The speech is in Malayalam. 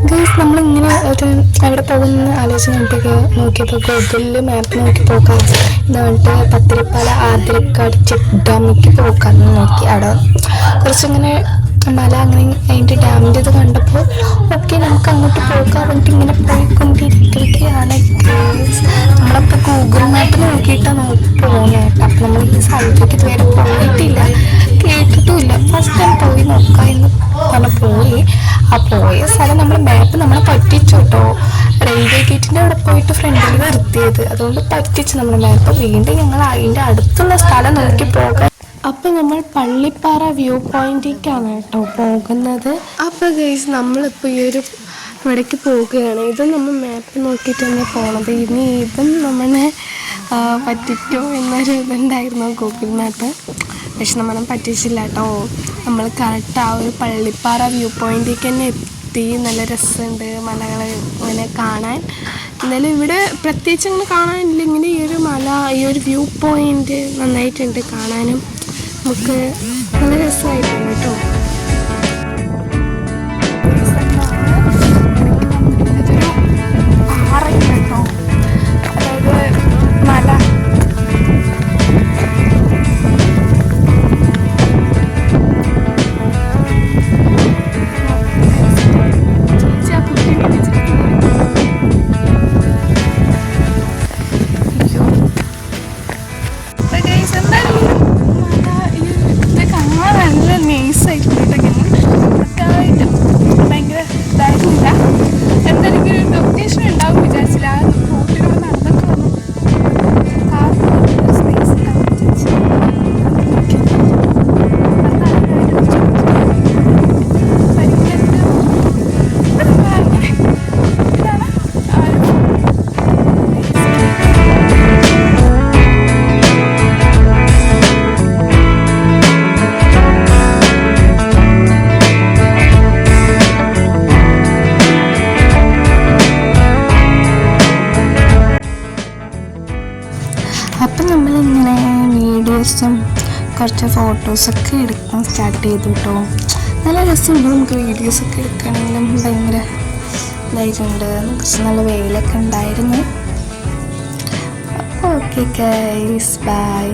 ഗൈസ് നമ്മളിങ്ങനെ ഒരു എവിടെ പോകുന്ന ആലോചിച്ച് നോക്കിയപ്പോൾ ഗൂഗിളിൽ മാപ്പ് നോക്കി പോകാം എന്നിട്ട് പത്തിരിപ്പാല ആതിരക്കാട് ചെക്ക് ഡാമിലേക്ക് പോകാമെന്ന് നോക്കി. അവിടെ കുറച്ചിങ്ങനെ മല അങ്ങനെ അതിൻ്റെ ഡാമിൻ്റെ ഇത് കണ്ടപ്പോൾ ഓക്കെ നമുക്ക് അങ്ങോട്ട് പോകാൻ വേണ്ടിയിട്ട് ഇങ്ങനെ പോയിക്കൊണ്ടിരിക്കുകയാണ് ഗൈസ്. നമ്മളപ്പോൾ ഗൂഗിൾ മാപ്പ് നോക്കിയിട്ടാണ് പോകുന്നത്. അപ്പം നമ്മൾ ഈ സ്ഥലത്തേക്ക് ഇതുവരെ പോയിട്ടില്ല, കേട്ടിട്ടുമില്ല. ഫസ്റ്റ് ടൈം പോയി നോക്കാം എന്ന് പറഞ്ഞ് പോയി. ആ പോയ സ്ഥലം നമ്മൾ മാപ്പ് നമ്മളെ പറ്റിച്ചു കേട്ടോ. റെയിൽവേ ഗേറ്റിൻ്റെ അവിടെ പോയിട്ട് ഫ്രണ്ടിൽ നിർത്തിയത്, അതുകൊണ്ട് പറ്റിച്ച് നമ്മുടെ മാപ്പ്. വീണ്ടും ഞങ്ങൾ അതിൻ്റെ അടുത്തുള്ള സ്ഥലം നോക്കി പോകാൻ. അപ്പം നമ്മൾ പള്ളിപ്പാറ വ്യൂ പോയിന്റിലേക്കാണ് കേട്ടോ പോകുന്നത്. അപ്പോൾ ഗൈസ് നമ്മളിപ്പോൾ ഈ ഒരു ഇവിടേക്ക് പോവുകയാണ്. ഇതും നമ്മൾ മാപ്പ് നോക്കിയിട്ട് തന്നെ പോണത്. ഇനി ഇതും നമ്മളെ പറ്റിക്കോ എന്നൊരു ഇതുണ്ടായിരുന്നു ഗൂഗിൾ മാപ്പ്. പക്ഷെ നമ്മളെ പറ്റിച്ചില്ല കേട്ടോ. നമ്മൾ കറക്റ്റ് ആ ഒരു പള്ളിപ്പാറ വ്യൂ പോയിന്റിലേക്ക് തന്നെ എത്തി. നല്ല രസമുണ്ട് മലകൾ ഇങ്ങനെ കാണാൻ. എന്നാലും ഇവിടെ പ്രത്യേകിച്ച് അങ്ങനെ കാണാനില്ല. ഇങ്ങനെ ഈ ഒരു മല, ഈ ഒരു വ്യൂ പോയിന്റ് നന്നായിട്ടുണ്ട് കാണാനും. നമുക്ക് നല്ല രസമായിട്ടുണ്ട് കേട്ടോ. അപ്പം നമ്മളിങ്ങനെ വീഡിയോസും കുറച്ച് ഫോട്ടോസൊക്കെ എടുക്കാൻ സ്റ്റാർട്ട് ചെയ്തു കേട്ടോ. നല്ല രസമുണ്ട്. നമുക്ക് വീഡിയോസൊക്കെ എടുക്കുകയാണെങ്കിലും ഭയങ്കര ഇതായിട്ടുണ്ട്. കുറച്ച് നല്ല വെയിലൊക്കെ ഉണ്ടായിരുന്നു. അപ്പോൾ ഓക്കെ ഗൈസ്, ബൈ.